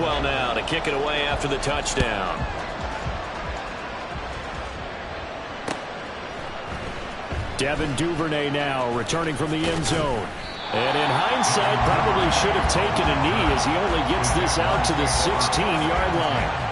Maxwell now to kick it away after the touchdown. Devin Duvernay now returning from the end zone. And in hindsight, probably should have taken a knee as he only gets this out to the 16-yard line.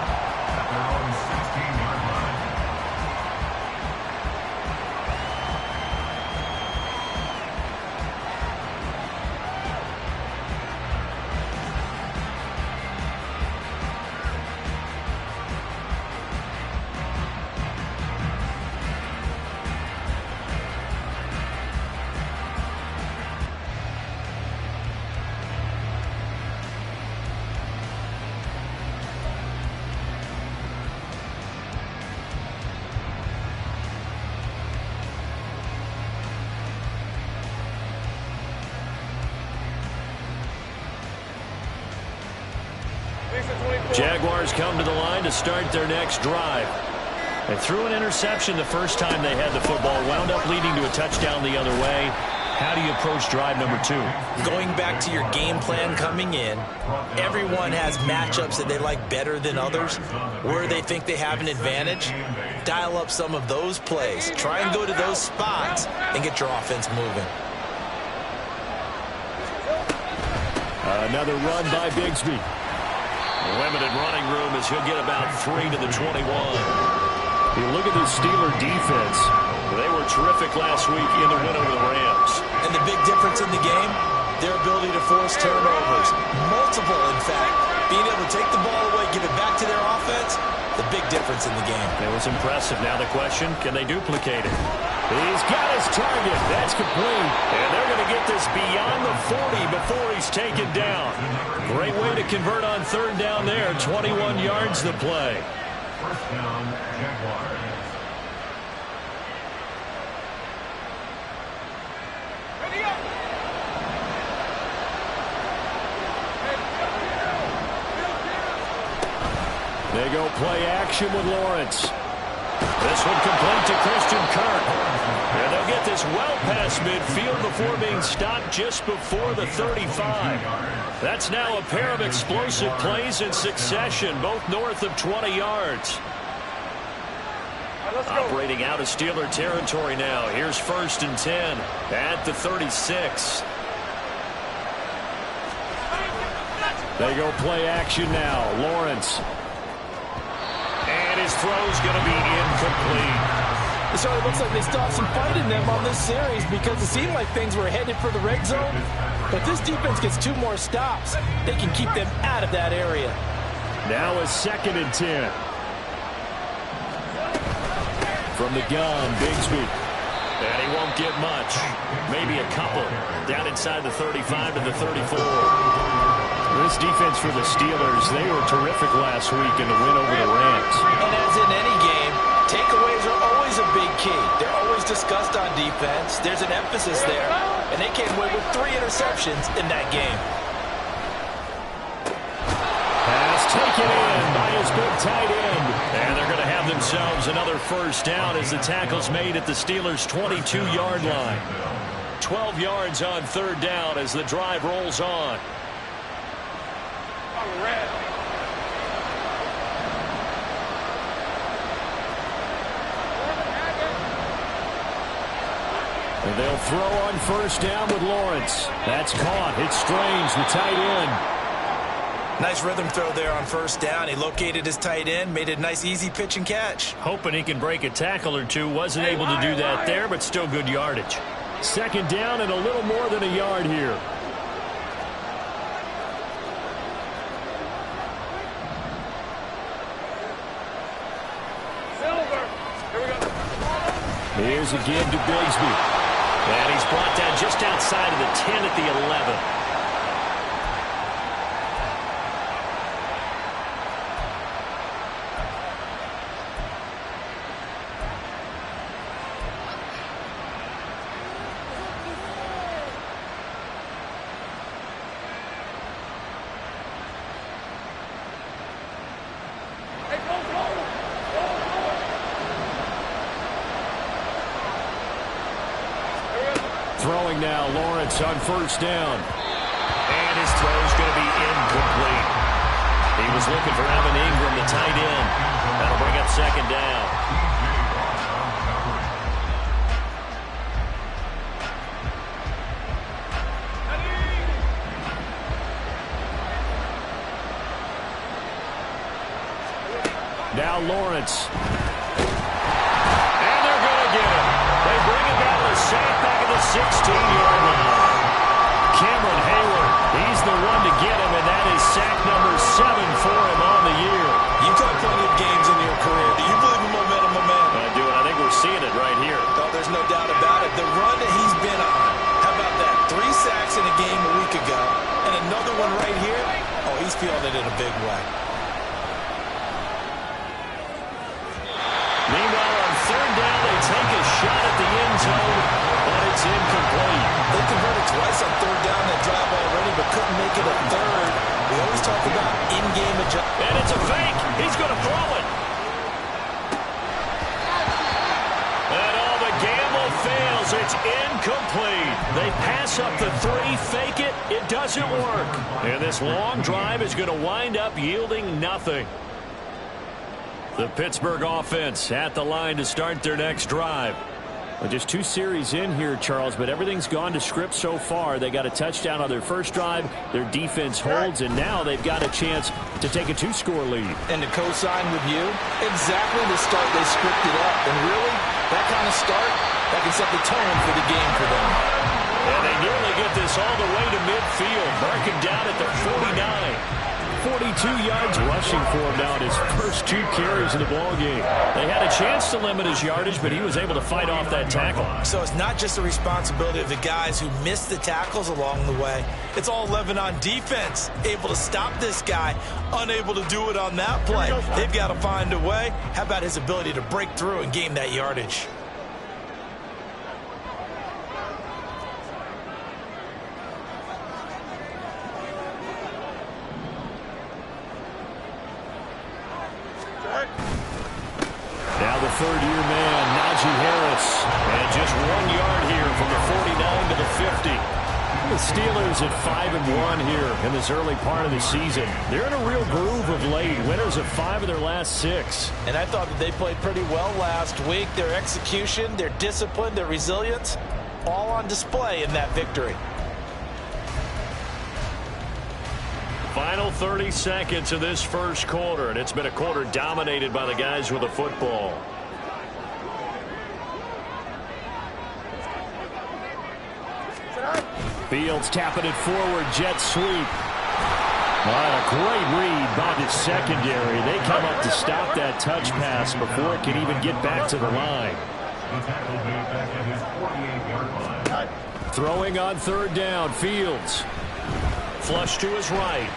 Jaguars come to the line to start their next drive. They threw an interception the first time they had the football, wound up leading to a touchdown the other way. How do you approach drive number 2? Going back to your game plan coming in, everyone has matchups that they like better than others. Where they think they have an advantage, dial up some of those plays. Try and go to those spots and get your offense moving. Another run by Bigsby. Limited running room as he'll get about 3 to the 21. You look at this Steeler defense. They were terrific last week in the win over the Rams. And the big difference in the game, their ability to force turnovers. Multiple, in fact. Being able to take the ball away, give it back to their offense, the big difference in the game. It was impressive. Now the question, can they duplicate it? He's got his target. That's complete. And they're going to get this beyond the 40 before he's taken down. Great way to convert on third down there. 21 yards the play. First down, Jaguars. They go play action with Lawrence. This one complete to Christian Kirk. And they'll get this well past midfield before being stopped just before the 35. That's now a pair of explosive plays in succession, both north of 20 yards. Operating out of Steeler territory now. Here's 1st and 10 at the 36. They go play action now. Lawrence. And his throw's going to be incomplete. It certainly looks like they still have some fight in them on this series because it seemed like things were headed for the red zone. But this defense gets 2 more stops. They can keep them out of that area. Now a 2nd and 10. From the gun, Bigsby. And he won't get much. Maybe a couple. Down inside the 35 to the 34. This defense for the Steelers, they were terrific last week in the win over the Rams. And as in any game, takeaways are always a big key. They're always discussed on defense. There's an emphasis there. And they came away with 3 interceptions in that game. Pass taken in by his big tight end. And they're going to have themselves another first down as the tackle's made at the Steelers' 22-yard line. 12 yards on third down as the drive rolls on. And they'll throw on first down with Lawrence. That's caught. It's Strange, the tight end. Nice rhythm throw there on first down. He located his tight end, made a nice easy pitch and catch. Hoping he can break a tackle or two. Wasn't able to do that there, but still good yardage. 2nd down and a little more than a yard here. Here's again to Bigsby. And he's brought down just outside of the 10 at the 11. Throwing now, Lawrence on first down. And his throw's going to be incomplete. He was looking for Evan Ingram, the tight end. That'll bring up second down. Now Lawrence. And they're going to get him. They bring it down to sack back at the 16-yard line. Cameron Hayward, he's the one to get him, and that is sack number 7 for him on the year. You've got plenty of games in your career. Do you believe in momentum, my man? I do, and I think we're seeing it right here. Oh, there's no doubt about it. The run that he's been on. How about that? 3 sacks in a game a week ago, and another one right here. Oh, he's feeling it in a big way. Meanwhile, on third down, they take a shot at the end zone, but it's incomplete. They converted twice on third down that drive already, but couldn't make it a third. We always talk about in-game adjustment. And it's a fake. He's going to throw it. And all the gamble fails. It's incomplete. They pass up the 3, fake it. It doesn't work. And this long drive is going to wind up yielding nothing. The Pittsburgh offense at the line to start their next drive. Well, just 2 series in here, Charles, but everything's gone to script so far. They got a touchdown on their first drive. Their defense holds, and now they've got a chance to take a 2-score lead. And to co-sign with you, exactly the start they scripted up. And really, that kind of start, that can set the tone for the game for them. And they nearly get this all the way to midfield. Marking down at the 49. 42 yards rushing for him now in his first 2 carries in the ballgame. They had a chance to limit his yardage, but he was able to fight off that tackle. So it's not just the responsibility of the guys who missed the tackles along the way. It's all 11 on defense, able to stop this guy, unable to do it on that play. They've got to find a way. How about his ability to break through and gain that yardage? Now the third-year man, Najee Harris. And just 1 yard here from the 49 to the 50. The Steelers at 5-1 here in this early part of the season. They're in a real groove of late. Winners of 5 of their last 6. And I thought that they played pretty well last week. Their execution, their discipline, their resilience, all on display in that victory. Final 30 seconds of this first quarter, and it's been a quarter dominated by the guys with the football. Fields tapping it forward, jet sweep. A great read by the secondary. They come up to stop that touch pass before it can even get back to the line. Throwing on third down, Fields. Flush to his right.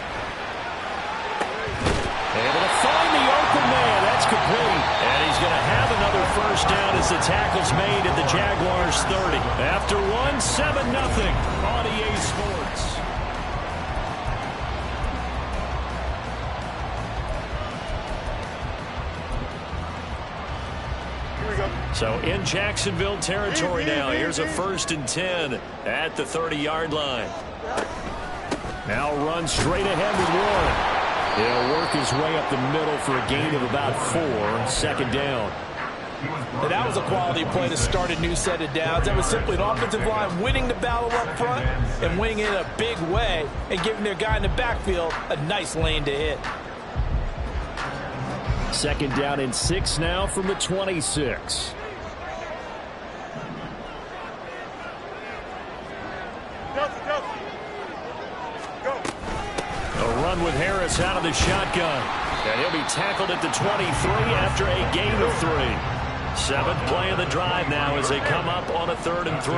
Able to find the open man. That's complete. And he's going to have another first down as the tackle's made at the Jaguars' 30. After 1, 7-0 on EA Sports. So in Jacksonville territory now. Here's a 1st and 10 at the 30-yard line. Now run straight ahead with Warren. He'll work his way up the middle for a gain of about 4. Second down. And that was a quality play to start a new set of downs. That was simply an offensive line winning the battle up front and winning it in a big way and giving their guy in the backfield a nice lane to hit. Second down and 6 now from the 26. A run with Harris out of the shotgun. And he'll be tackled at the 23 after a gain of 3. 7th play of the drive now as they come up on a 3rd and 3.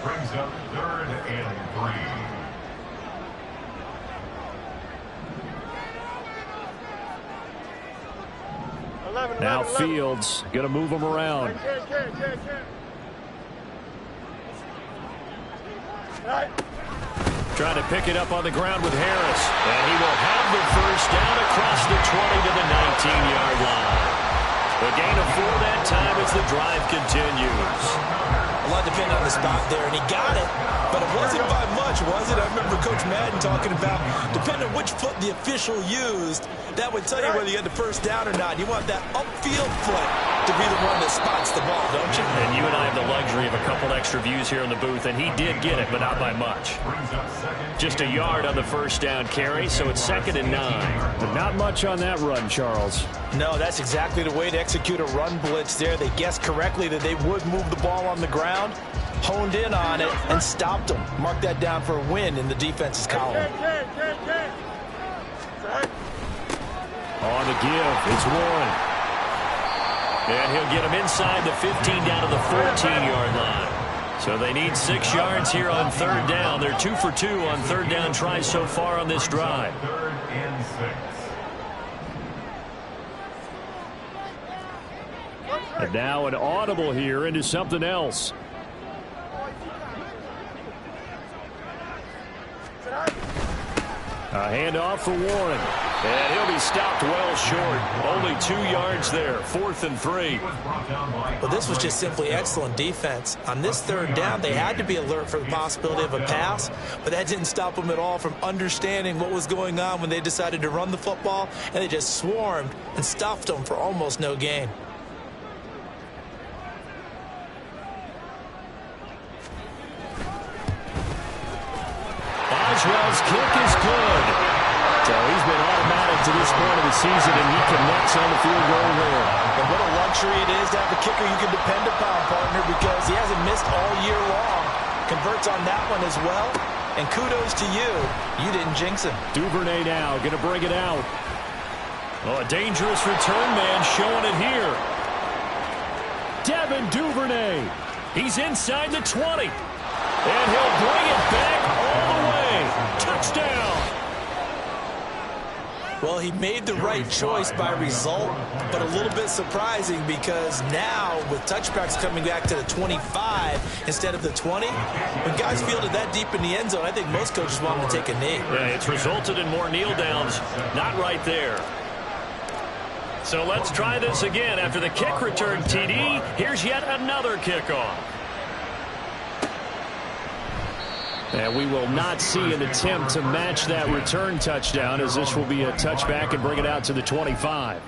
Brings up 3rd and 3. Now Fields going to move him around. Trying to pick it up on the ground with Harris. And he will have the first down across the 20 to the 19-yard line. A gain of 4 that time as the drive continues. A lot depends on the spot there, and he got it. But it wasn't by much, was it? I remember Coach Madden talking about, depending on which foot the official used, that would tell you whether you had the first down or not. You want that upfield foot to be the one that spots the ball, don't you? And you and I have the luxury of a couple extra views here in the booth, and he did get it, but not by much. Just a yard on the first down carry, so it's 2nd and 9. But not much on that run, Charles. No, that's exactly the way to execute a run blitz there. They guessed correctly that they would move the ball on the ground, honed in on it, and stopped them. Mark that down for a win in the defense's column. On the give, it's Warren. And he'll get him inside the 15 down to the 14-yard line. So they need 6 yards here on 3rd down. They're 2 for 2 on 3rd down tries so far on this drive. 3rd and 6. And now an audible here into something else. A handoff for Warren. And he'll be stopped well short. Only 2 yards there. 4th and 3. Well, this was just simply excellent defense. On this 3rd down, they had to be alert for the possibility of a pass, but that didn't stop them at all from understanding what was going on when they decided to run the football, and they just swarmed and stuffed them for almost no gain. Boswell's kick is good. So he's been automatic to this point of the season, and he connects on the field goal there. And what a luxury it is to have a kicker you can depend upon, partner, because he hasn't missed all year long. Converts on that one as well. And kudos to you. You didn't jinx him. Duvernay now going to bring it out. Oh, a dangerous return man showing it here. Devin Duvernay. He's inside the 20. And he'll bring it back all the way. Touchdown. Well, he made the right choice by result, but a little bit surprising because now with touchbacks coming back to the 25 instead of the 20, when guys fielded that deep in the end zone, I think most coaches want them to take a knee. Yeah, it's resulted in more kneel downs. Not right there. So let's try this again. After the kick return TD, here's yet another kickoff. And we will not see an attempt to match that return touchdown, as this will be a touchback and bring it out to the 25.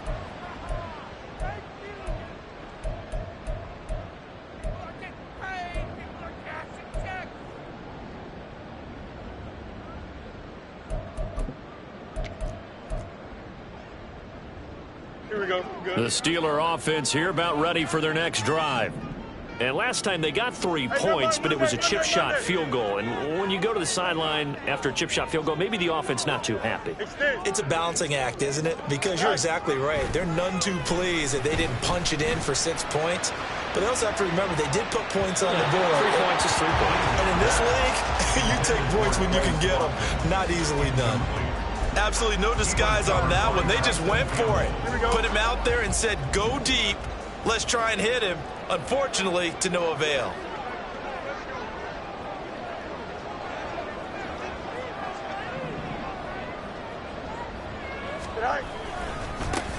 Here we go. Good. The Steeler offense here about ready for their next drive. And last time they got 3 points, but it was a chip shot field goal. And when you go to the sideline after a chip shot field goal, maybe the offense not too happy. It's a balancing act, isn't it? Because you're exactly right. They're none too pleased that they didn't punch it in for 6 points. But they also have to remember they did put points on the board. 3 points is 3 points. And in this league, you take points when you can get them. Not easily done. Absolutely no disguise on that one. They just went for it. Put him out there and said, go deep. Let's try and hit him. Unfortunately, to no avail.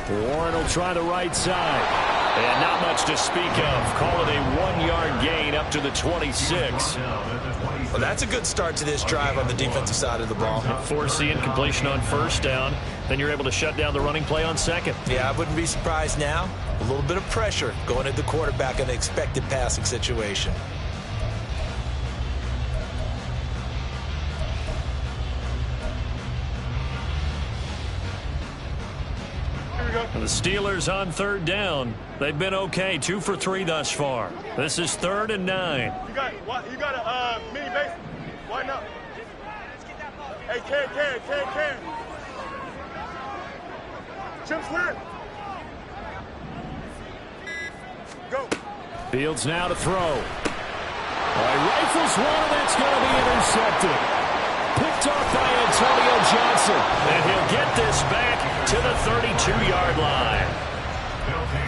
Warren will try the right side. And not much to speak of. Call it a 1-yard gain up to the 26. Well, that's a good start to this drive on the defensive side of the ball. Force the incompletion on 1st down. Then you're able to shut down the running play on 2nd. Yeah, I wouldn't be surprised now. A little bit of pressure going at the quarterback in an expected passing situation. The Steelers on 3rd down. They've been okay. 2 for 3 thus far. This is 3rd and 9. You got a mini base. Why not? Hey, Ken. Chip slip. Go. Fields now to throw. Rifles one, that's going to be intercepted. Picked off by Antonio Johnson. And he'll get this back to the 32-yard line.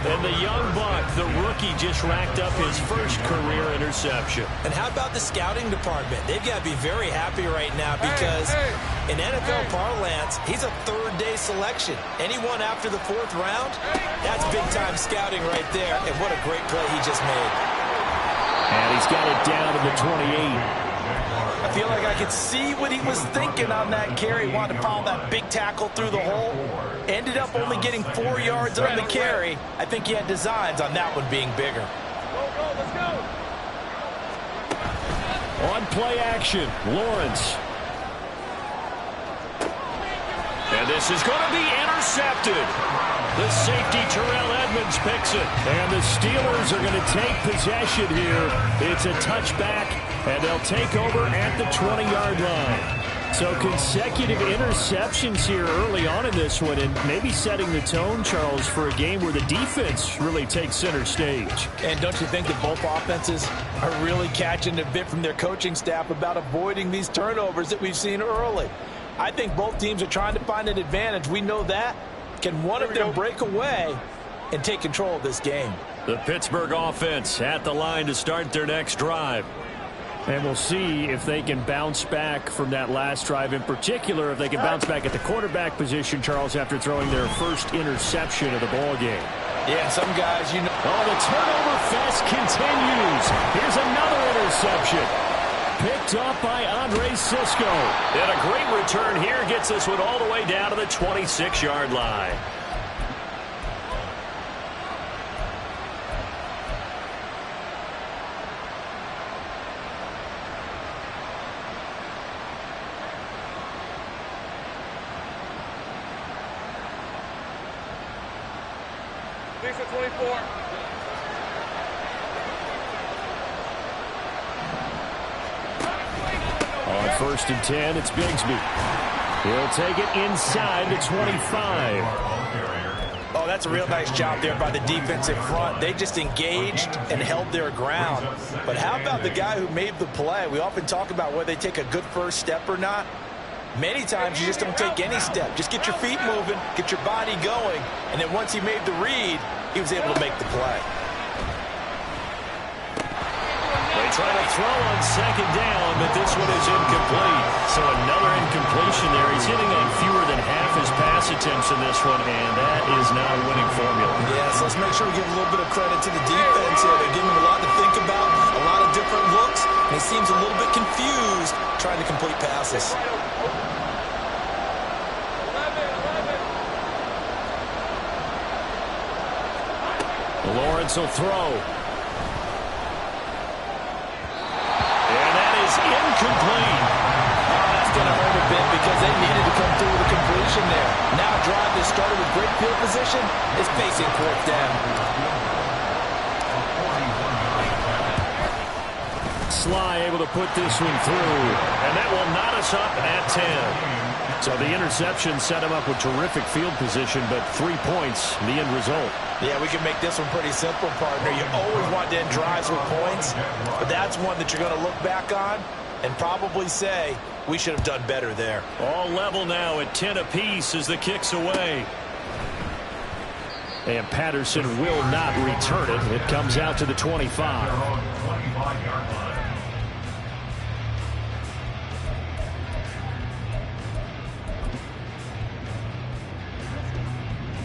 And the young buck, the rookie, just racked up his first career interception. And how about the scouting department? They've got to be very happy right now because in NFL parlance, he's a 3rd-day selection. Anyone after the 4th round, that's big-time scouting right there. And what a great play he just made. And he's got it down to the 28. I feel like I could see what he was thinking on that carry. Wanted to follow that big tackle through the hole. Ended up only getting 4 yards on the carry. I think he had designs on that one being bigger. Let's go. On play action, Lawrence. And this is going to be intercepted. The safety, Terrell Edmonds, picks it. And the Steelers are going to take possession here. It's a touchback, and they'll take over at the 20-yard line. So consecutive interceptions here early on in this one, and maybe setting the tone, Charles, for a game where the defense really takes center stage. And don't you think that both offenses are really catching a bit from their coaching staff about avoiding these turnovers that we've seen early? I think both teams are trying to find an advantage. We know that. Can one of them break away and take control of this game? The Pittsburgh offense at the line to start their next drive. And we'll see if they can bounce back from that last drive, in particular, if they can bounce back at the quarterback position, Charles, after throwing their first interception of the ball game. Yeah, and some guys, you know. Oh, the turnover fest continues. Here's another interception. Picked up by Andre Cisco. And a great return here gets this one all the way down to the 26-yard line. Lisa 24. On 1st and 10, it's Bigsby. He'll take it inside the 25. Oh, that's a real nice job there by the defensive front. They just engaged and held their ground. But how about the guy who made the play? We often talk about whether they take a good first step or not. Many times you just don't take any step. Just get your feet moving, get your body going, and then once he made the read, he was able to make the play. They try to throw on 2nd down, but this one is incomplete. So another incompletion there. He's hitting on fewer than half his pass attempts in this one, and that is not a winning formula. Yeah, so let's make sure we give a little bit of credit to the defense here. They're giving him a lot to think about, a lot of different looks, and he seems a little bit confused trying to complete passes. Lawrence will throw. And that is incomplete. That's going to hurt a bit because they needed to come through with a completion there. Now a drive that started with great field position is facing 4th down. Sly able to put this one through. And that will knot us up at 10. So the interception set him up with terrific field position, but 3 points, the end result. Yeah, we can make this one pretty simple, partner. You always want to end drives with points, but that's one that you're going to look back on and probably say, we should have done better there. All level now at 10 apiece as the kick's away. And Patterson will not return it. It comes out to the 25.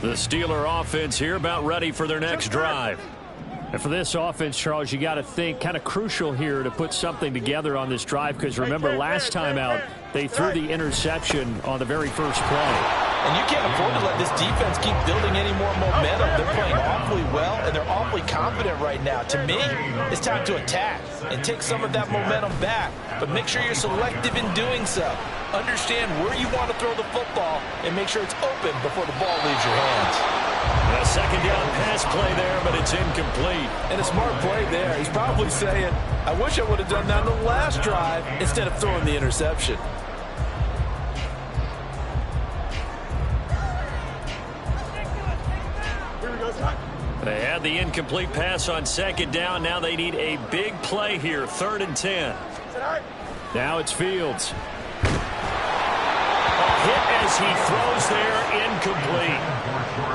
The Steeler offense here about ready for their next drive. And for this offense, Charles, you got to think kind of crucial here to put something together on this drive, because remember last time out they threw the interception on the very first play. And you can't afford to let this defense keep building any more momentum. They're playing awfully well, and they're awfully confident right now. To me, it's time to attack and take some of that momentum back. But make sure you're selective in doing so. Understand where you want to throw the football and make sure it's open before the ball leaves your hands. A 2nd down pass play there, but it's incomplete. And a smart play there. He's probably saying, I wish I would have done that on the last drive instead of throwing the interception. They had the incomplete pass on 2nd down. Now they need a big play here, 3rd and 10. Now it's Fields. Hit as he throws there, incomplete.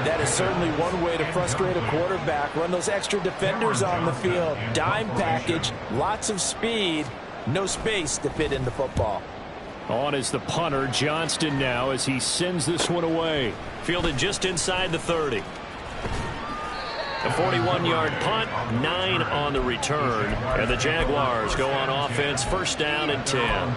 That is certainly one way to frustrate a quarterback. Run those extra defenders on the field. Dime package, lots of speed, no space to fit in the football. On is the punter, Johnston, now as he sends this one away. Fielded just inside the 30. A 41-yard punt, 9 on the return. And the Jaguars go on offense, first down and 10.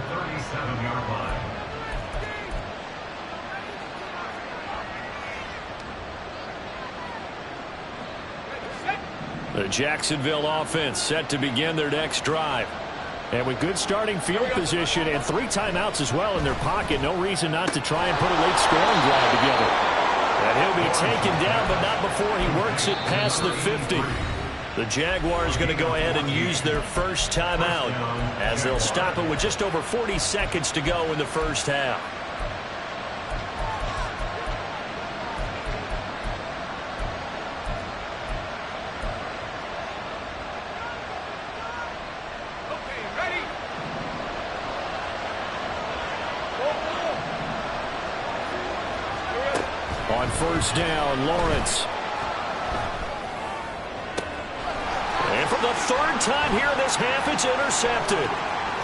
The Jacksonville offense set to begin their next drive. And with good starting field position and 3 timeouts as well in their pocket, no reason not to try and put a late scoring drive together. And he'll be taken down, but not before he works it past the 50. The Jaguars going to go ahead and use their first timeout as they'll stop it with just over 40 seconds to go in the first half. On first down, Lawrence. And for the 3rd time here in this half, it's intercepted.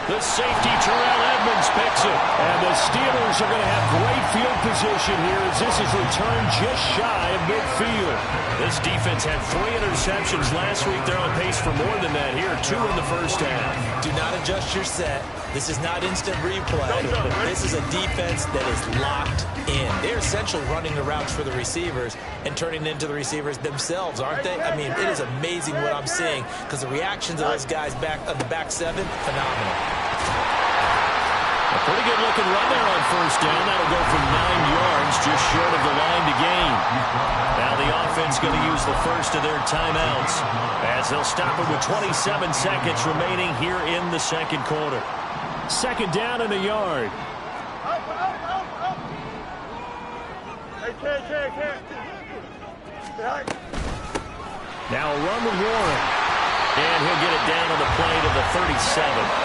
The safety, Terrell Edmunds, picks it. And the Steelers are going to have great field position here as this is returned just shy of midfield. This defense had 3 interceptions last week. They're on pace for more than that here, 2 in the first half. Do not adjust your set. This is not instant replay. This is a defense that is locked in. They're essentially running the routes for the receivers and turning into the receivers themselves, aren't they? I mean, it is amazing what I'm seeing because the reactions of those guys back on the back 7, phenomenal. A pretty good looking run there on first down. That'll go for 9 yards, just short of the line to gain. Now the offense going to use the first of their timeouts as they'll stop it with 27 seconds remaining here in the second quarter. 2nd down and a yard. Hey, Ken. Now a run with Warren. And he'll get it down on the play to the 37.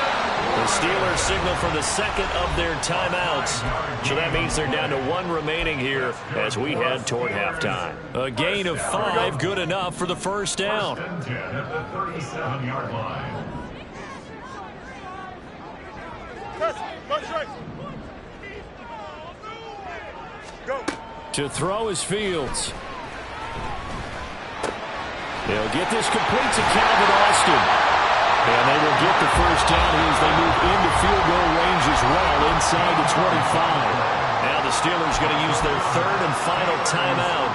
The Steelers signal for the second of their timeouts. So that means they're down to 1 remaining here as we head toward halftime. A gain of 5, good enough for the first down. Go. To throw is Fields. They'll get this complete to Calvin Austin. And they will get the first down here as they move into field goal range as well inside the 25. Now the Steelers going to use their 3rd and final timeout.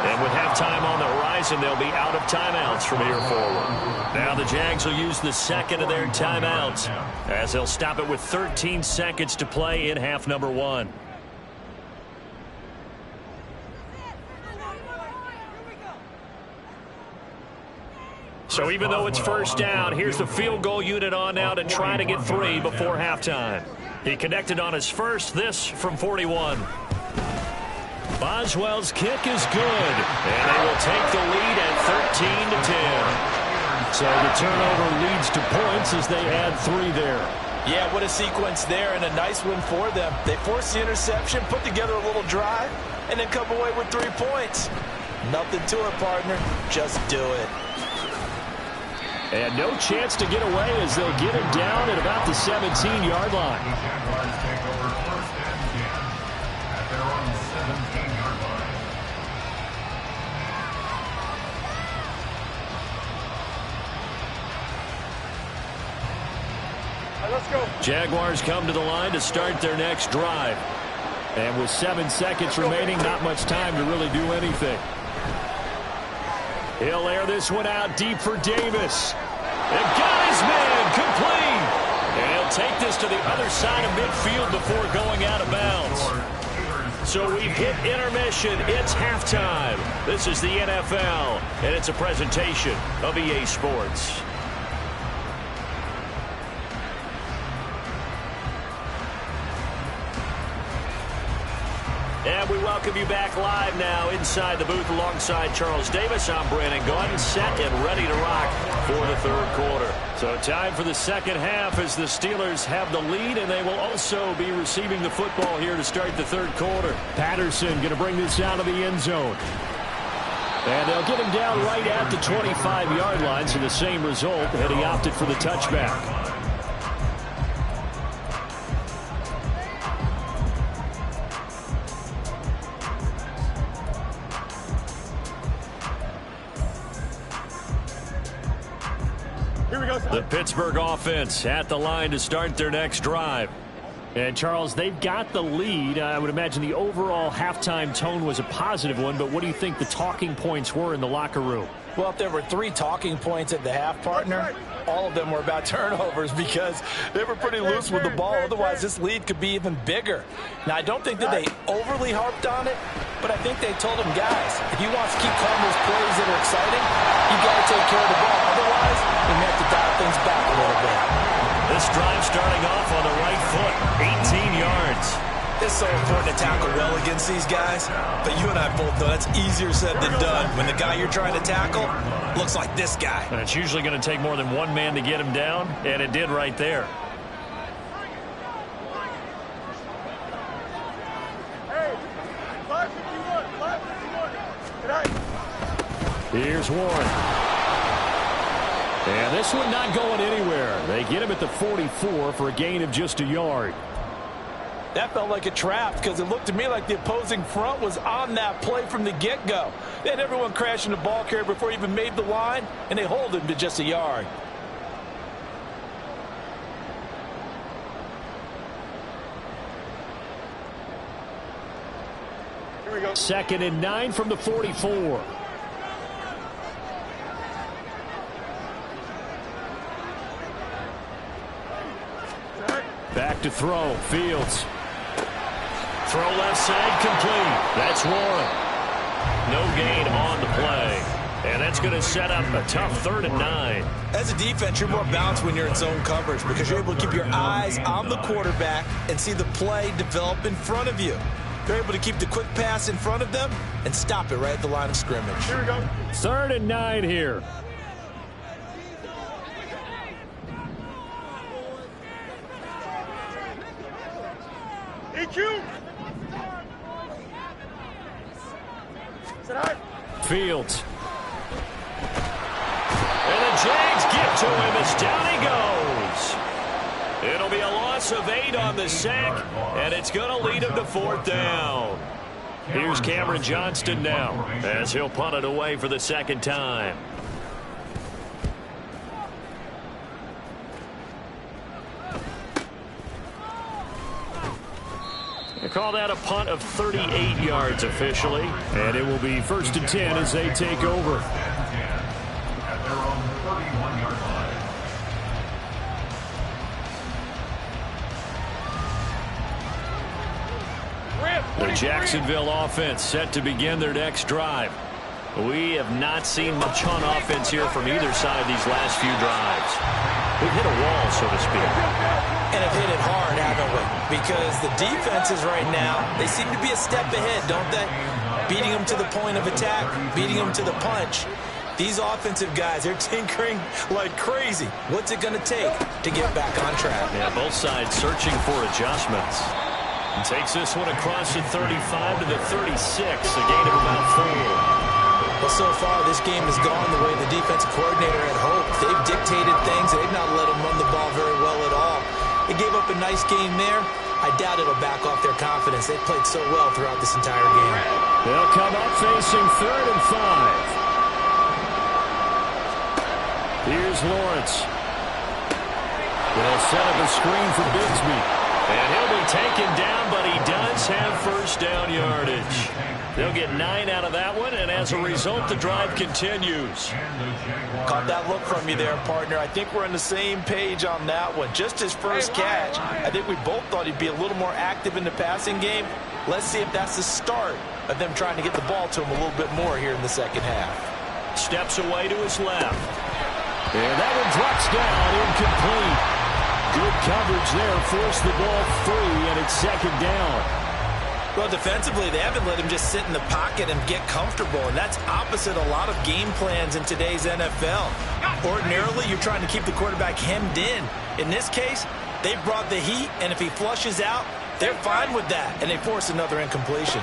And with halftime on the horizon, they'll be out of timeouts from here forward. Now the Jags will use the 2nd of their timeouts as they'll stop it with 13 seconds to play in half number 1. So even though it's first down, here's the field goal unit on now to try to get 3 before halftime. He connected on his first, this from 41. Boswell's kick is good, and they will take the lead at 13-10. So the turnover leads to points as they add 3 there. Yeah, what a sequence there, and a nice win for them. They forced the interception, put together a little drive, and then come away with 3 points. Nothing to it, partner. Just do it. And no chance to get away as they'll get him down at about the 17-yard line. Let's go. Jaguars come to the line to start their next drive. And with 7 seconds remaining, not much time to really do anything. He'll air this one out deep for Davis. And got his man complete. And he'll take this to the other side of midfield before going out of bounds. So we've hit intermission. It's halftime. This is the NFL, and it's a presentation of EA Sports. And we welcome you back live now inside the booth alongside Charles Davis. I'm Brandon Gaudin, set and ready to rock for the 3rd quarter. So time for the second half as the Steelers have the lead, and they will also be receiving the football here to start the 3rd quarter. Patterson going to bring this out of the end zone. And they'll get him down right at the 25-yard line, so the same result, and he opted for the touchback. The Pittsburgh offense at the line to start their next drive. And, Charles, they've got the lead. I would imagine the overall halftime tone was a positive one, but what do you think the talking points were in the locker room? Well, if there were 3 talking points at the half, partner, all of them were about turnovers because they were pretty loose with the ball. Otherwise, this lead could be even bigger. Now, I don't think that they overly harped on it, but I think they told them, guys, if you want to keep calling those plays that are exciting, you got to take care of the ball. Otherwise, you may have to dial things back a little bit. This drive starting off on the right foot, 18 yards. It's so important to tackle well against these guys, but you and I both know that's easier said than done when the guy you're trying to tackle looks like this guy. And it's usually going to take more than one man to get him down, and it did right there. Hey, 551. Here's Warren. And this one not going anywhere. They get him at the 44 for a gain of just a yard. That felt like a trap because it looked to me like the opposing front was on that play from the get-go. They had everyone crashing the ball carrier before he even made the line, and they hold him to just a yard. Here we go. 2nd and 9 from the 44. Back to throw. Fields. Throw left side complete. That's Warren. No gain on the play. And that's going to set up a tough 3rd and 9. As a defense, you're more balanced when you're in zone coverage because you're able to keep your eyes on the quarterback and see the play develop in front of you. You're able to keep the quick pass in front of them and stop it right at the line of scrimmage. Here we go. 3rd and 9 here. EQ. Sit high. Fields. And the Jags get to him as down he goes. It'll be a loss of 8 on the sack, and it's going to lead him to 4th down. Here's Cameron Johnston now as he'll punt it away for the 2nd time. They call that a punt of 38 yards officially. And it will be 1st and 10 as they take over. The Jacksonville offense set to begin their next drive. We have not seen much on offense here from either side these last few drives. We've hit a wall, so to speak. And have hit it hard, haven't we? Because the defenses right now, they seem to be a step ahead, don't they? Beating them to the point of attack, beating them to the punch. These offensive guys, they're tinkering like crazy. What's it going to take to get back on track? Yeah, both sides searching for adjustments. And takes this one across the 35 to the 36, a gain of about 4. Well, so far, this game has gone the way the defensive coordinator had hoped. They've dictated things. They've not let them run the ball very well at all. They gave up a nice game there. I doubt it'll back off their confidence. They've played so well throughout this entire game. They'll come up facing 3rd and 5. Here's Lawrence. They'll set up a screen for Bigsby. And he'll be taken down, but he does have 1st down yardage. They'll get 9 out of that one, and as a result, the drive continues. Caught that look from you there, partner. I think we're on the same page on that one. Just his first catch, I think we both thought he'd be a little more active in the passing game. Let's see if that's the start of them trying to get the ball to him a little bit more here in the 2nd half. Steps away to his left. And that one drops down, incomplete. Good coverage there, forced the ball free, and it's 2nd down. Well, defensively, they haven't let him just sit in the pocket and get comfortable, and that's opposite a lot of game plans in today's NFL. Ordinarily, you're trying to keep the quarterback hemmed in. In this case, they brought the heat, and if he flushes out, they're fine with that, and they force another incompletion.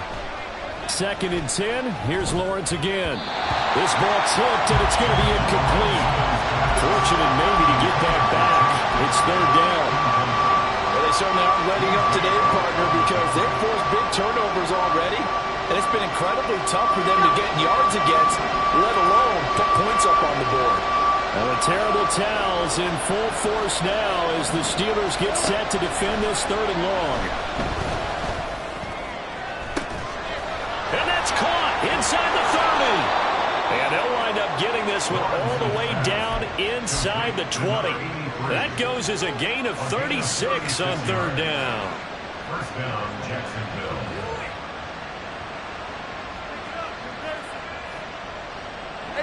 2nd and 10. Here's Lawrence again. This ball tipped, and it's going to be incomplete. Fortunate maybe to get that back. It's 3rd down. Well, they certainly aren't letting up today, partner, because they've forced big turnovers already, and it's been incredibly tough for them to get yards against, let alone put points up on the board. And the terrible towels in full force now as the Steelers get set to defend this 3rd and long. And that's caught inside the 30. And they'll wind up getting this one all the way down inside the 20. That goes as a gain of 36 on 3rd down. First down, Jacksonville.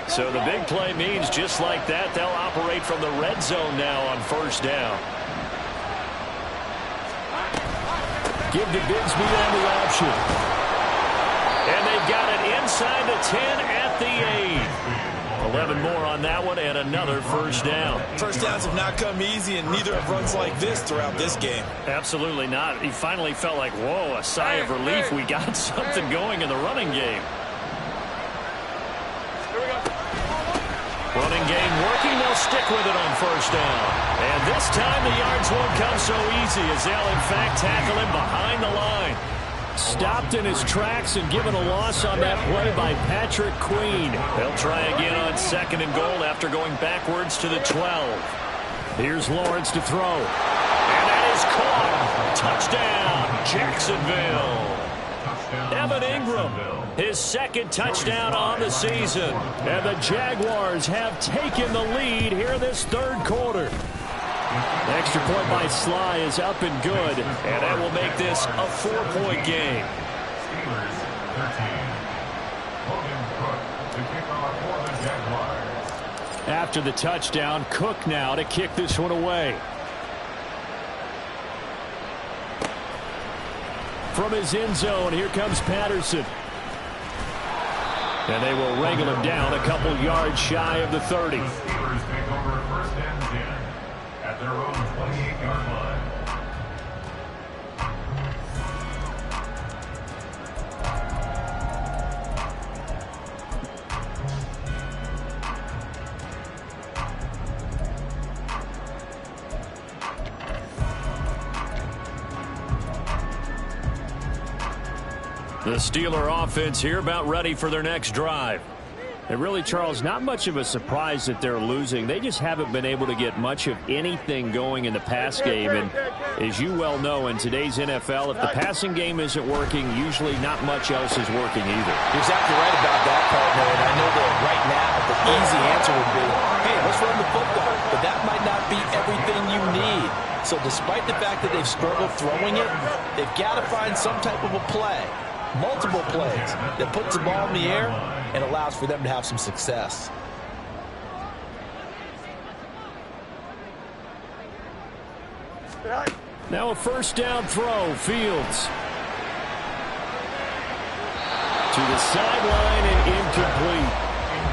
So the big play means just like that, they'll operate from the red zone now on 1st down. Give to Bigsby on the option. And they've got it inside the 10 at the 8. 11 more on that one and another 1st down. First downs have not come easy, and neither have runs like this throughout this game. Absolutely not. He finally felt like, whoa, a sigh of relief. We got something going in the running game. Running game working. They'll stick with it on 1st down. And this time the yards won't come so easy as they'll, in fact, tackle him behind the line. Stopped in his tracks and given a loss on that play by Patrick Queen. They'll try again on 2nd and goal after going backwards to the 12. Here's Lawrence to throw. And that is caught. Touchdown, Jacksonville. Evan Ingram, his 2nd touchdown on the season. And the Jaguars have taken the lead here this 3rd quarter. The extra point by Sly is up and good. And that will make this a 4-point game. Steelers 13. Logan Cook to kick off for the Jaguars. After the touchdown, Cook now to kick this one away. From his end zone, here comes Patterson. And they will wrangle him down a couple yards shy of the 30. The Steelers take over 1st and 10 at their own 28-yard line. The Steeler offense here about ready for their next drive. And really, Charles, not much of a surprise that they're losing. They just haven't been able to get much of anything going in the pass game. And as you well know, in today's NFL, if the passing game isn't working, usually not much else is working either. You're exactly right about that, partner. And I know that right now the easy answer would be, hey, let's run the football. But that might not be everything you need. So despite the fact that they've struggled throwing it, they've got to find some type of a play. Multiple plays that puts the ball in the air and allows for them to have some success. Now a 1st down throw, Fields. To the sideline and incomplete.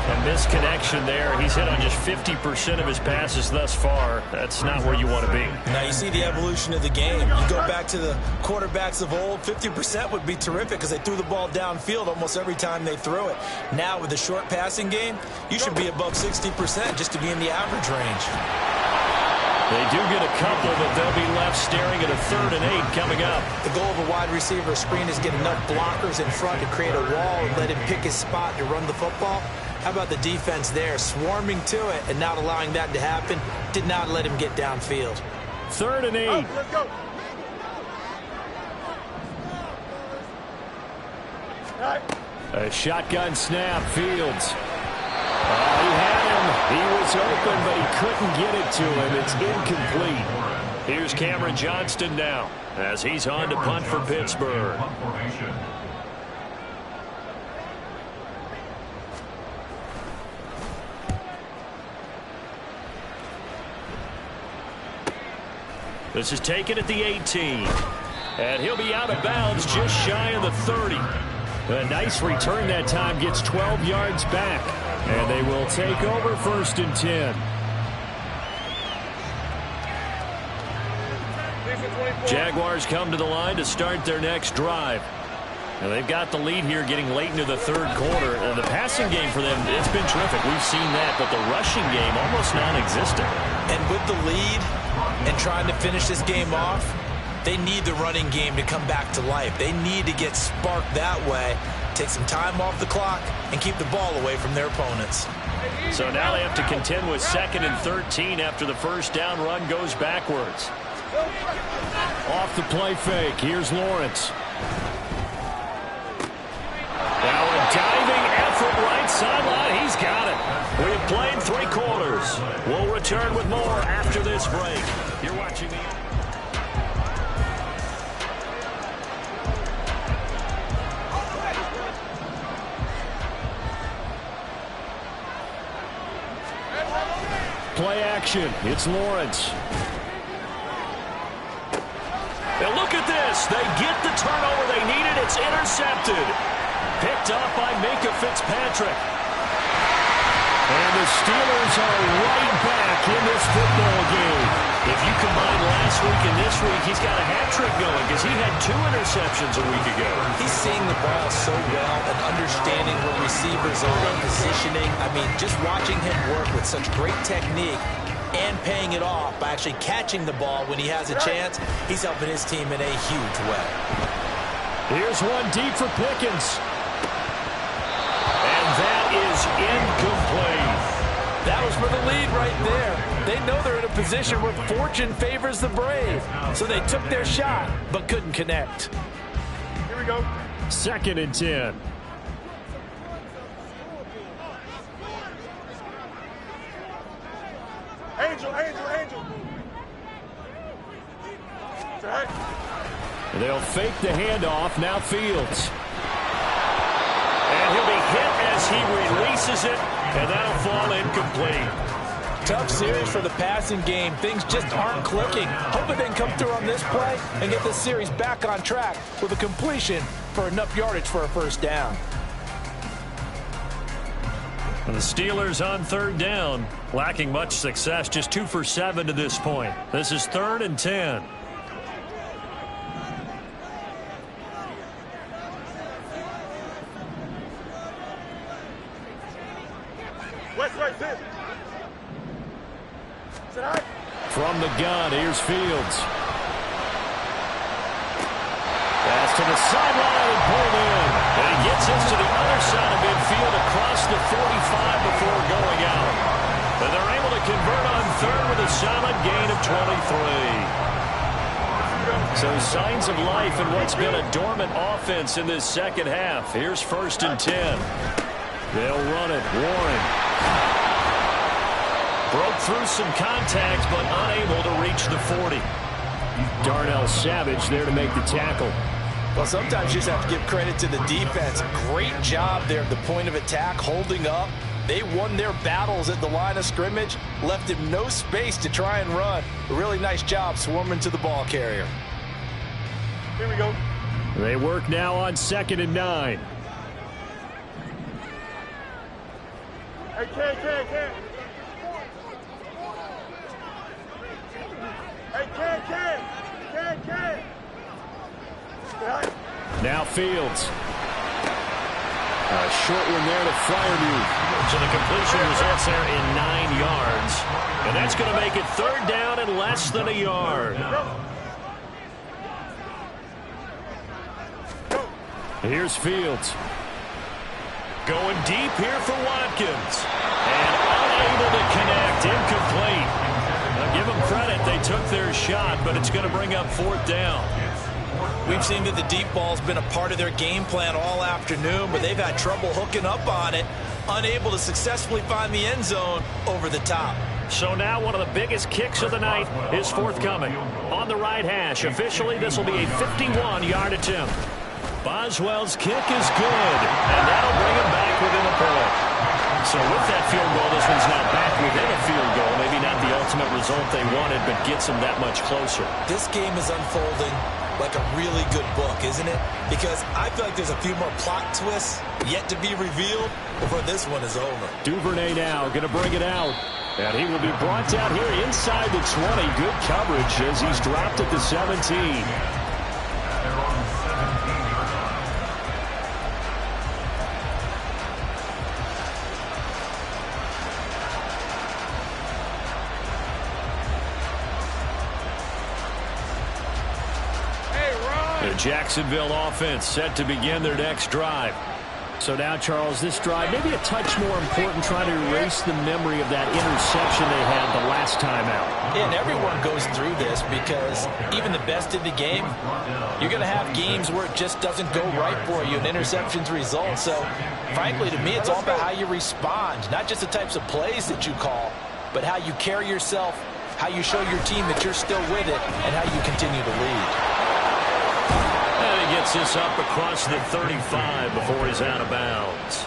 A misconnection there. He's hit on just 50% of his passes thus far. That's not where you want to be. Now you see the evolution of the game. You go back to the quarterbacks of old, 50% would be terrific because they threw the ball downfield almost every time they threw it. Now with the short passing game, you should be above 60% just to be in the average range. They do get a couple, but they'll be left staring at a 3rd and 8 coming up. The goal of a wide receiver screen is get enough blockers in front to create a wall and let him pick his spot to run the football. How about the defense there, swarming to it and not allowing that to happen? Did not let him get downfield. 3rd and 8. Let's go. A shotgun snap, Fields. He had him. He was open, but he couldn't get it to him. It's incomplete. Here's Cameron Johnston now as he's on to punt for Pittsburgh. This is taken at the 18. And he'll be out of bounds just shy of the 30. A nice return that time, gets 12 yards back. And they will take over 1st and 10. Jaguars come to the line to start their next drive. Now they've got the lead here getting late into the 3rd quarter. And the passing game for them, it's been terrific. We've seen that, but the rushing game almost non-existent. And with the lead and trying to finish this game off, they need the running game to come back to life. They need to get sparked that way take some time off the clock, and keep the ball away from their opponents. So now they have to contend with 2nd and 13 after the first down run goes backwards. Off the play fake. Here's Lawrence. Now a diving effort right sideline. He's got it. We have played 3 quarters. We'll return with more after this break. You're watching the... Play action. It's Lawrence. Now look at this. They get the turnover they needed. It's intercepted. Picked up by Minkah Fitzpatrick. And the Steelers are right back in this football game. If you combine last week and this week, he's got a hat trick going because he had 2 interceptions a week ago. He's seeing the ball so well and understanding where receivers are and positioning. I mean, just watching him work with such great technique and paying it off by actually catching the ball when he has a chance, he's helping his team in a huge way. Here's one deep for Pickens. And that is incomplete. That was for the lead right there. They know they're in a position where fortune favors the brave. So they took their shot, but couldn't connect. Here we go. 2nd and 10. Angel. Right. They'll fake the handoff. Now Fields. And he'll be hit as he releases it, and that'll fall incomplete. Tough series for the passing game. Things just aren't clicking. Hoping they can come through on this play and get this series back on track with a completion for enough yardage for a first down. The Steelers on 3rd down, lacking much success, just 2 for 7 to this point. This is 3rd and 10. From the gun, here's Fields. Pass to the sideline and pulled in. And he gets this to the other side of midfield across the 45 before going out. And they're able to convert on 3rd with a solid gain of 23. So signs of life in what's been a dormant offense in this second half. Here's 1st and 10. They'll run it. Warren. Broke through some contact, but unable to reach the 40. Darnell Savage there to make the tackle. Well, sometimes you just have to give credit to the defense. Great job there at the point of attack, holding up. They won their battles at the line of scrimmage, left him no space to try and run. A really nice job swarming to the ball carrier. Here we go. They work now on 2nd and 9. Hey, Ken. Hey, Ken. Now Fields. A short one there to Freiermuth. So the completion results there in 9 yards. And that's going to make it 3rd down and less than a yard. Here's Fields. Going deep here for Watkins. And unable to connect. Incomplete. Now give them credit. They took their shot, but it's going to bring up 4th down. We've seen that the deep ball's been a part of their game plan all afternoon, but they've had trouble hooking up on it, unable to successfully find the end zone over the top. So now one of the biggest kicks of the night is forthcoming. On the right hash, officially this will be a 51-yard attempt. Boswell's kick is good, and that'll bring him back within a point. So with that field goal, this one's now back within a field goal. Maybe not the ultimate result they wanted, but gets them that much closer. This game is unfolding like a really good book, isn't it? Because I feel like there's a few more plot twists yet to be revealed before this one is over. Duvernay now going to bring it out. And he will be brought down here inside the 20. Good coverage as he's dropped at the 17. The Jacksonville offense set to begin their next drive. So now, Charles, this drive, maybe a touch more important, trying to erase the memory of that interception they had the last time out. Yeah, and everyone goes through this because even the best in the game, you're going to have games where it just doesn't go right for you, and interceptions result. So, frankly, to me, it's all about how you respond, not just the types of plays that you call, but how you carry yourself, how you show your team that you're still with it, and how you continue to lead. Gets this up across the 35 before he's out of bounds.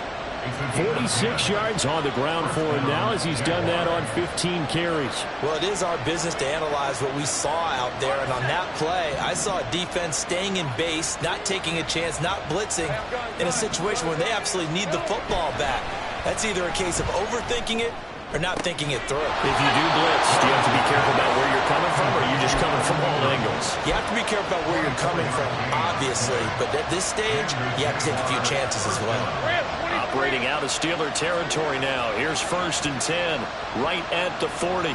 46 yards on the ground for him now as he's done that on 15 carries. Well, it is our business to analyze what we saw out there, and on that play, I saw a defense staying in base, not taking a chance, not blitzing in a situation where they absolutely need the football back. That's either a case of overthinking it or not thinking it through. If you do blitz, do you have to be careful about where you're coming from, or are you just coming from all angles? You have to be careful about where you're coming from, obviously, but at this stage, you have to take a few chances as well. Operating out of Steeler territory now. Here's 1st and 10, right at the 40.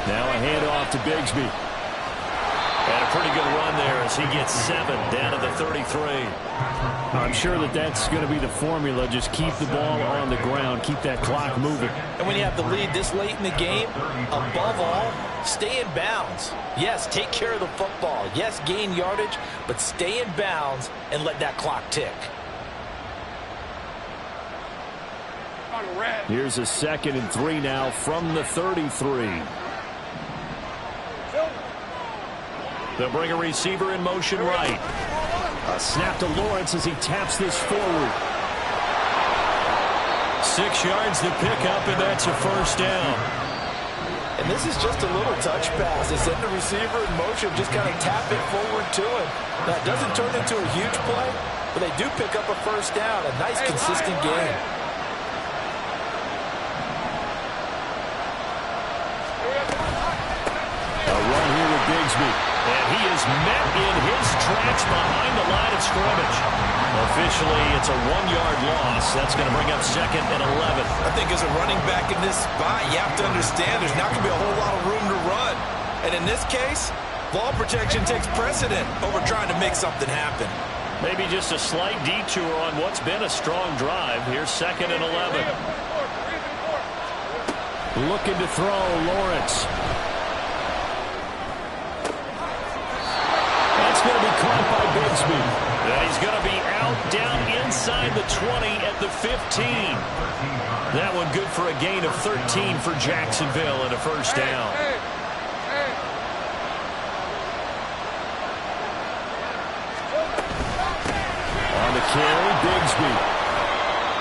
Now a handoff to Bigsby. And a pretty good run there as he gets 7 down to the 33. I'm sure that that's going to be the formula. Just keep the ball on the ground. Keep that clock moving. And when you have the lead this late in the game, above all, stay in bounds. Yes, take care of the football. Yes, gain yardage, but stay in bounds and let that clock tick. Here's a 2nd and 3 now from the 33. They'll bring a receiver in motion right. A snap to Lawrence as he taps this forward. 6 yards to pick up, and that's a 1st down. And this is just a little touch pass. They send the receiver in motion, just kind of tap it forward to him. Now, it doesn't turn into a huge play, but they do pick up a 1st down. A nice, consistent game. A run here with Bigsby. And he is met in his tracks behind the line of scrimmage. Officially, it's a 1-yard loss. That's going to bring up 2nd and 11. I think as a running back in this spot, you have to understand there's not going to be a whole lot of room to run. And in this case, ball protection takes precedent over trying to make something happen. Maybe just a slight detour on what's been a strong drive. Here's 2nd and 11. Looking to throw, Lawrence. That's going to be caught by Bigsby. And he's going to be out down inside the 20 at the 15. That one good for a gain of 13 for Jacksonville and a 1st down. On the carry, Bigsby.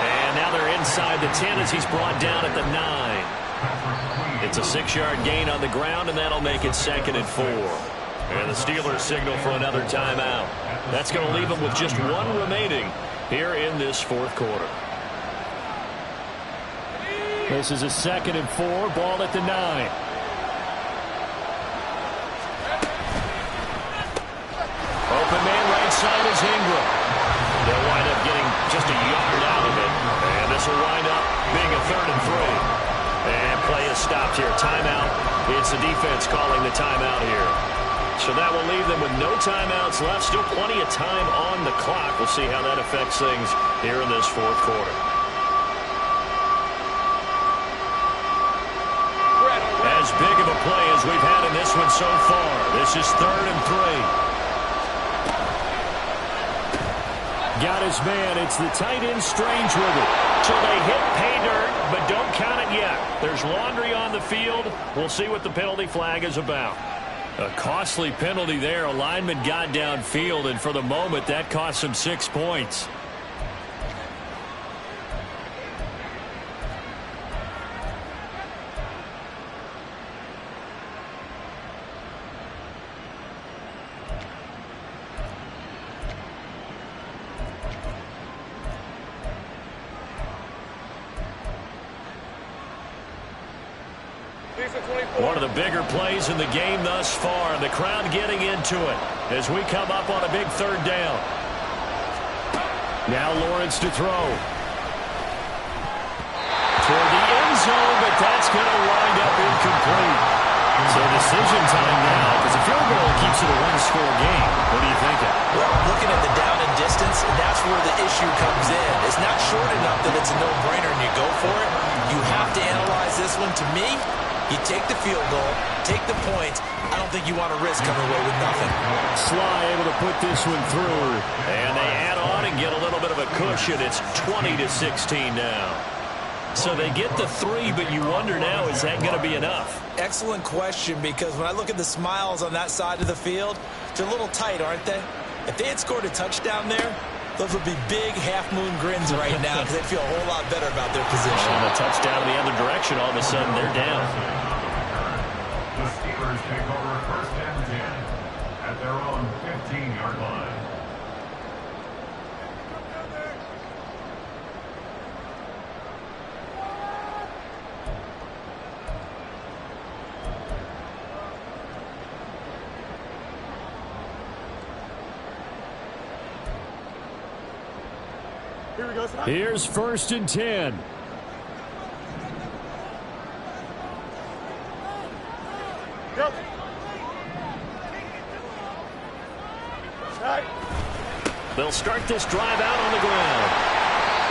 And now they're inside the 10 as he's brought down at the 9. It's a 6-yard gain on the ground, and that'll make it 2nd and 4. And the Steelers signal for another timeout. That's going to leave them with just 1 remaining here in this 4th quarter. This is a 2nd and 4, ball at the 9. Open man right side is Ingram. They'll wind up getting just a yard out of it. And this will wind up being a 3rd and 3. And play is stopped here. Timeout. It's the defense calling the timeout here. So that will leave them with no timeouts left. Still plenty of time on the clock. We'll see how that affects things here in this 4th quarter. As big of a play as we've had in this one so far. This is 3rd and 3. Got his man. It's the tight end Strange with it. So they hit pay dirt, but don't count it yet. There's laundry on the field. We'll see what the penalty flag is about. A costly penalty there. A lineman got downfield, and for the moment, that cost him 6 points. One of the bigger plays in the game thus far. The crowd getting into it as we come up on a big 3rd down. Now Lawrence to throw. Toward the end zone, but that's going to wind up incomplete. So decision time now, because a field goal keeps it a 1-score game. What are you thinking? Well, I'm looking at the down and distance, and that's that's where the issue comes in. It's not short enough that it's a no-brainer and you go for it. You have to analyze this one. To me, you take the field goal, take the points. I don't think you want to risk coming away with nothing. Sly able to put this one through. And they add on and get a little bit of a cushion. It's 20-16 now. So they get the 3, but you wonder now, is that going to be enough? Excellent question, because when I look at the smiles on that side of the field, they're a little tight, aren't they? If they had scored a touchdown there, those would be big half-moon grins right now because they'd feel a whole lot better about their position. And a touchdown in the other direction, all of a sudden they're down. The Steelers take over 1st and 10 at their own 15-yard line. Here we go. Here's 1st and 10. Go. Right. They'll start this drive out on the ground.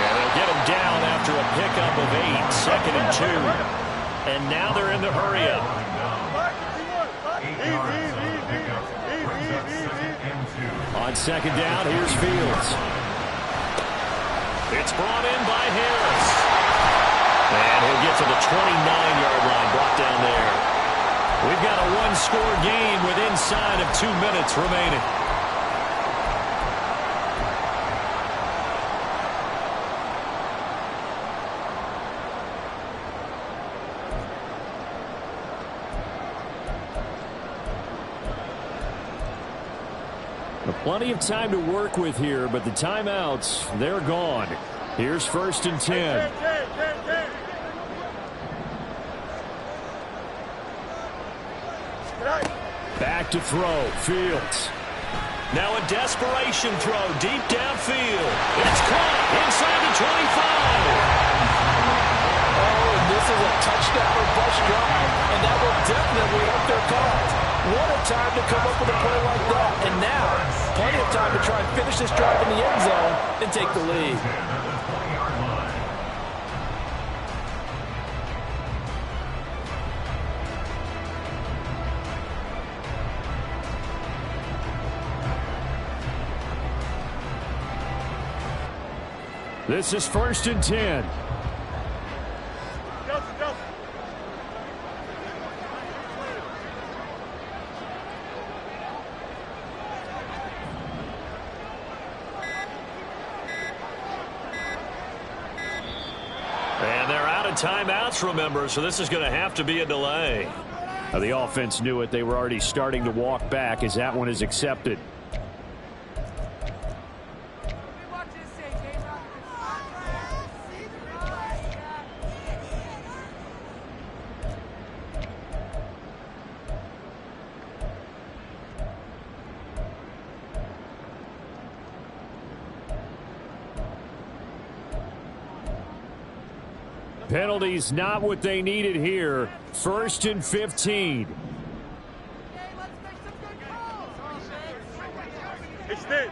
And they'll get him down after a pickup of 8, 2nd and 2. And now they're in the hurry-up. On 2nd down, here's Fields. It's brought in by Harris. And he'll get to the 29-yard line, brought down there. We've got a one-score game with inside of 2 minutes remaining. Plenty of time to work with here, but the timeouts, they're gone. Here's 1st and 10. Back to throw. Fields. Now a desperation throw deep downfield. It's caught inside the 25. Oh, and this is a touchdown or bust drive, and that will definitely help their cause. What a time to come up with a play like that. And now, plenty of time to try and finish this drive in the end zone and take the lead. This is 1st and 10. And they're out of timeouts, remember, so this is going to have to be a delay. Now, the offense knew it. They were already starting to walk back as that one is accepted. Penalties not what they needed here. 1st and 15. Extend.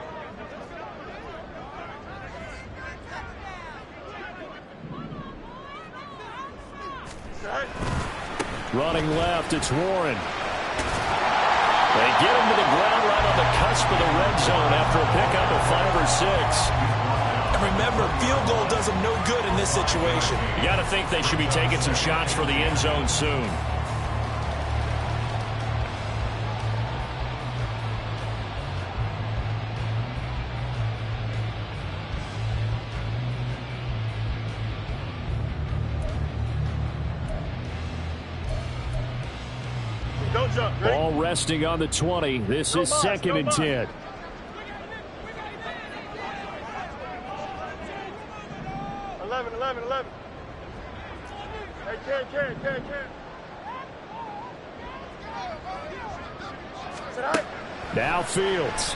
Running left, it's Warren. They get him to the ground right on the cusp of the red zone after a pickup of 5 or 6. And remember, field goal does them no good in this situation. You got to think they should be taking some shots for the end zone soon. Don't jump. Ready? Ball resting on the 20. This is 2nd and 10. Hey, Now Fields.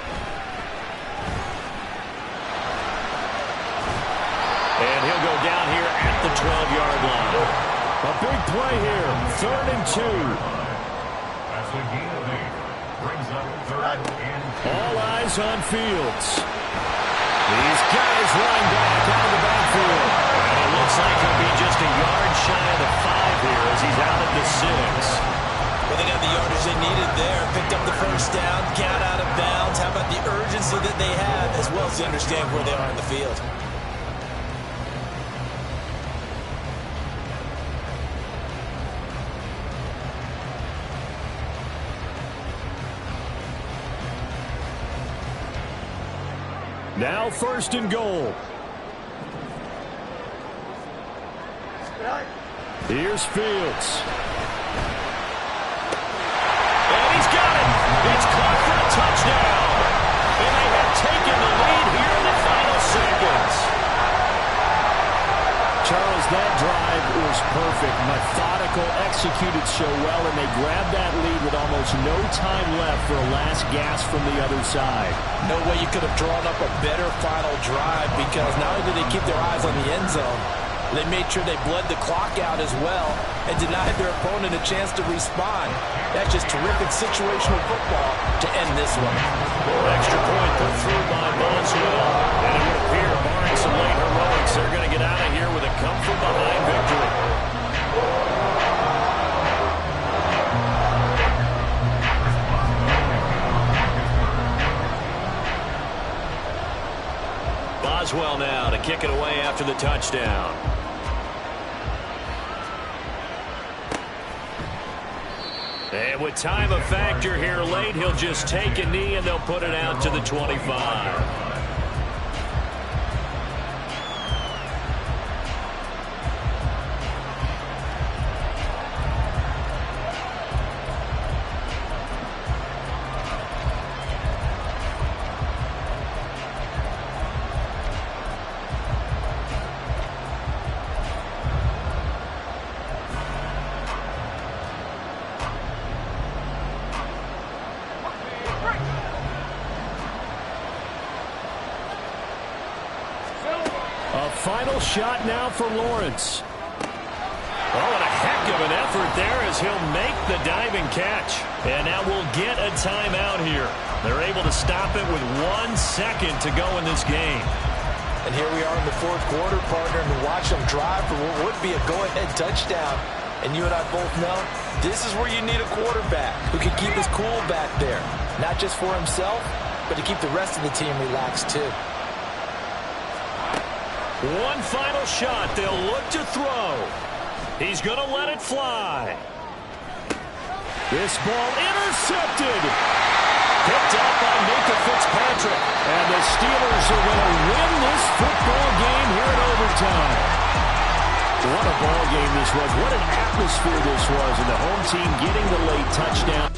And he'll go down here at the 12-yard line. A big play here. 3rd and 2. That's a gain of 8. Brings up 3rd and 2. All eyes on Fields. He's got his running back out of the backfield. And it looks like he'll be just a yard shy of the 5 here as he's out at the 6. Well, they got the yardage they needed there. Picked up the first down, got out of bounds. How about the urgency that they have, as well as to understand where they are in the field? Now 1st and goal. Here's Fields. And he's got it. It's caught for a touchdown. And they have taken the lead here in the final seconds. Charles, that drive was perfect. Methodical, executed so well, and they grabbed that lead with almost no time left for a last gasp from the other side. No way you could have drawn up a better final drive, because not only did they keep their eyes on the end zone, they made sure they bled the clock out as well and denied their opponent a chance to respond. That's just terrific situational football to end this one. Extra point put through by Boswell. And it would appear, barring some late heroics, they're going to get out of here with a come-from-behind victory. Boswell now to kick it away after the touchdown. And with time a factor here late, he'll just take a knee and they'll put it out to the 25. Final shot now for Lawrence. Oh, and a heck of an effort there as he'll make the diving catch. And now we'll get a timeout here. They're able to stop it with 1 second to go in this game. And here we are in the 4th quarter, partner, and watch them drive for what would be a go-ahead touchdown. And you and I both know this is where you need a quarterback who can keep his cool back there. Not just for himself, but to keep the rest of the team relaxed too. One final shot. They'll look to throw. He's going to let it fly. This ball intercepted. Picked up by Minkah Fitzpatrick. And the Steelers are going to win this football game here in overtime. What a ball game this was. What an atmosphere this was. And the home team getting the late touchdown.